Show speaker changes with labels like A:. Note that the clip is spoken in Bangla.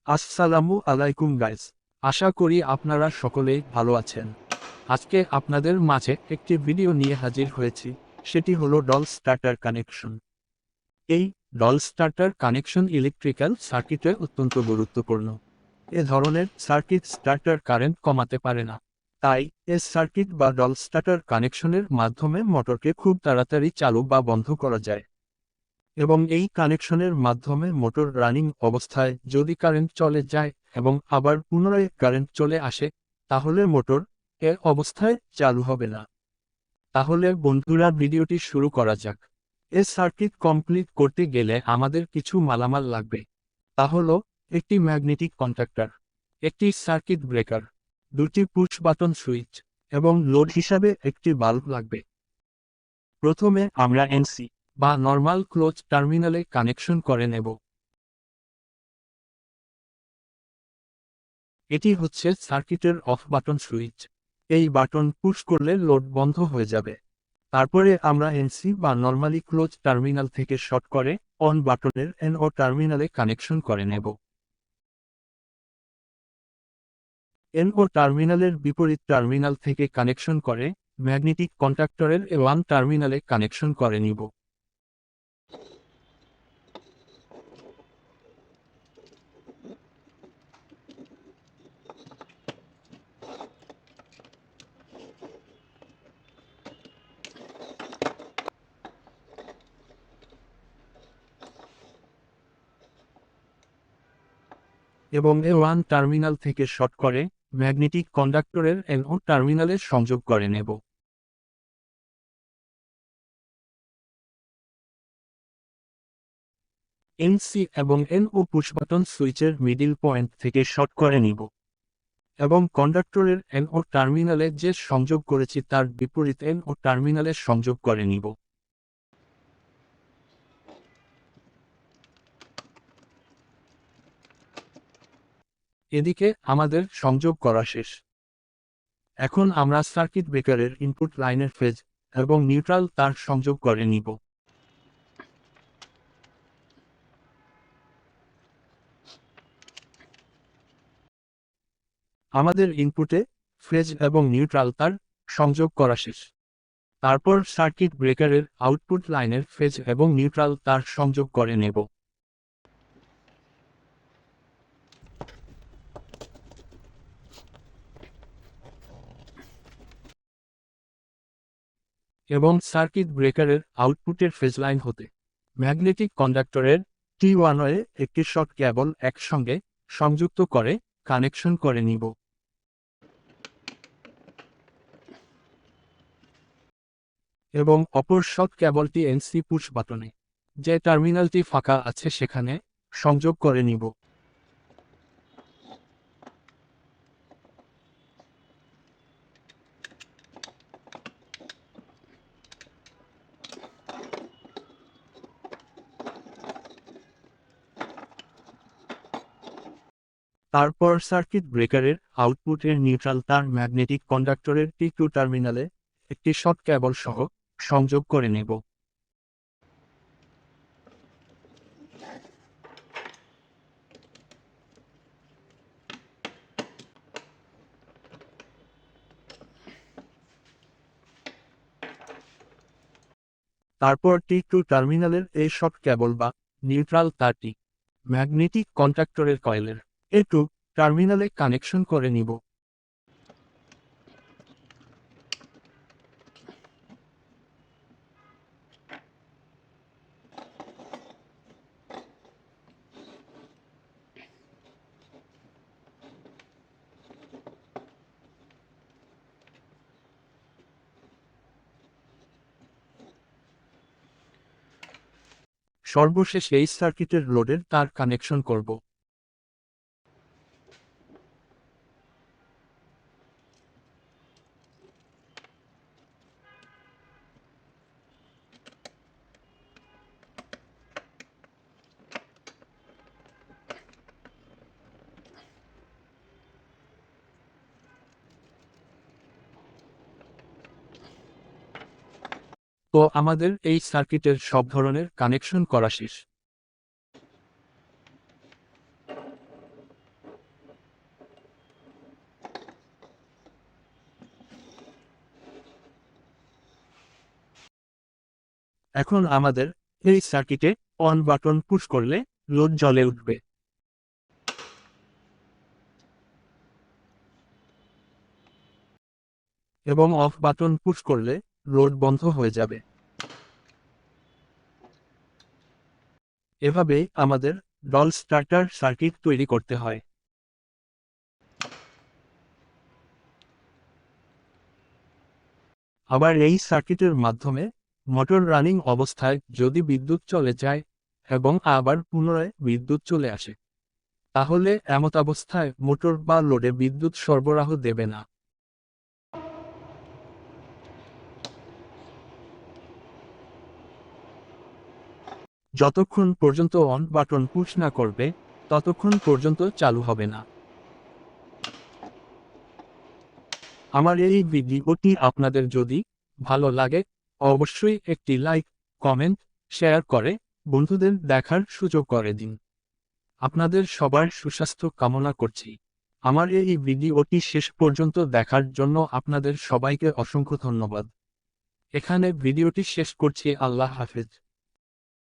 A: আসসালামু আলাইকুম গাইস। আশা করি আপনারা সকলেই ভালো আছেন। আজকে আপনাদের মাঝে একটি ভিডিও নিয়ে হাজির হয়েছি, সেটি হলো ডল স্টার্টার কানেকশন। এই ডল স্টার্টার কানেকশন ইলেকট্রিক্যাল সার্কিটে অত্যন্ত গুরুত্বপূর্ণ। এ ধরনের সার্কিট স্টার্টার কারেন্ট কমাতে পারে না। তাই এস সার্কিট বা ডল স্টার্টার কানেকশনের মাধ্যমে মোটরকে খুব তাড়াতাড়ি চালু বা বন্ধ করা যায়। এবং এই কানেকশনের মাধ্যমে মোটর রানিং অবস্থায় যদি কারেন্ট চলে যায় এবং আবার পুনরায় কারেন্ট চলে আসে, তাহলে মোটর এ অবস্থায় চালু হবে না। তাহলে বন্ধুরা, ভিডিওটি শুরু করা যাক। এ সার্কিট কমপ্লিট করতে গেলে আমাদের কিছু মালামাল লাগবে। তা হলো একটি ম্যাগনেটিক কন্ট্যাক্টর, একটি সার্কিট ব্রেকার, দুটি পুশ বাটন সুইচ এবং লোড হিসাবে একটি বাল্ব লাগবে। প্রথমে আমরা এনসি বা নর্মাল ক্লোজ টার্মিনালে কানেকশন করে নেব। এটি হচ্ছে সার্কিটের অফ বাটন সুইচ। এই বাটন পুশ করলে লোড বন্ধ হয়ে যাবে। তারপরে আমরা এনসি বা নর্মালি ক্লোজ টার্মিনাল থেকে শর্ট করে অন বাটনের এনও টার্মিনালে কানেকশন করে নেব। এনও টার্মিনালের বিপরীত টার্মিনাল থেকে কানেকশন করে ম্যাগনেটিক কন্ট্যাক্টরের ওয়ান টার্মিনালে কানেকশন করে নিব। এবং এ ওয়ান টার্মিনাল থেকে শর্ট করে ম্যাগনেটিক কন্ডাক্টরের এনও টার্মিনালে সংযোগ করে নেব। এনসি এবং এনও পুশ বাটন সুইচের মিডিল পয়েন্ট থেকে শর্ট করে নিব এবং কন্ডাক্টরের এনও টার্মিনালে যে সংযোগ করেছি তার বিপরীত এনও টার্মিনালে সংযোগ করে নিব। এদিকে আমাদের সংযোগ করা শেষ। এখন আমরা সার্কিট ব্রেকারের ইনপুট লাইনের ফেজ এবং নিউট্রাল তার সংযোগ করে নিব। আমাদের ইনপুটে ফেজ এবং নিউট্রাল তার সংযোগ করা শেষ। তারপর সার্কিট ব্রেকারের আউটপুট লাইনের ফেজ এবং নিউট্রাল তার সংযোগ করে নেব। এবং সার্কিট ব্রেকারের আউটপুটের ফেজ লাইন হতে ম্যাগনেটিক কন্ডাক্টরের T1 একটি শর্ট কেবল একসঙ্গে সংযুক্ত করে কানেকশন করে নিব। এবং অপর শর্ট কেবলটি এনসি পুশ বাটনে যে টার্মিনালটি ফাঁকা আছে সেখানে সংযোগ করে নিব। তারপর সার্কিট ব্রেকারের আউটপুটের নিউট্রাল তার ম্যাগনেটিক কন্ডাক্টরের T2 টার্মিনালে একটি শর্ট কেবল সহ সংযোগ করে নেব। তারপর T2 টার্মিনালের এই শর্ট কেবল বা নিউট্রাল তারটি ম্যাগনেটিক কন্ডাক্টরের কয়েলের A2 টার্মিনালে কানেকশন করে নিব। সর্বশেষ এই সার্কিটের লোডের তার কানেকশন করব। তো আমাদের এই সার্কিটের সব ধরনের কানেকশন করা শেষ। এখন আমাদের এই সার্কিটে অন বাটন পুশ করলে লোড জ্বলে উঠবে এবং অফ বাটন পুশ করলে লোড বন্ধ হয়ে যাবে। এভাবে আমাদের ডল স্টার্টার সার্কিট তৈরি করতে হয়। আবার এই সার্কিটের মাধ্যমে মোটর রানিং অবস্থায় যদি বিদ্যুৎ চলে যায় এবং আবার পুনরায় বিদ্যুৎ চলে আসে, তাহলে এমত অবস্থায় মোটর বা লোডে বিদ্যুৎ সরবরাহ দেবে না। যতক্ষণ পর্যন্ত অন বাটন পুশ না করবে ততক্ষণ পর্যন্ত চালু হবে না। আমার এই ভিডিওটি আপনাদের যদি ভালো লাগে অবশ্যই একটি লাইক, কমেন্ট, শেয়ার করে বন্ধুদের দেখার সুযোগ করে দিন। আপনাদের সবার সুস্বাস্থ্য কামনা করছি। আমার এই ভিডিওটি শেষ পর্যন্ত দেখার জন্য আপনাদের সবাইকে অসংখ্য ধন্যবাদ। এখানে ভিডিওটি শেষ করছি। আল্লাহ হাফেজ।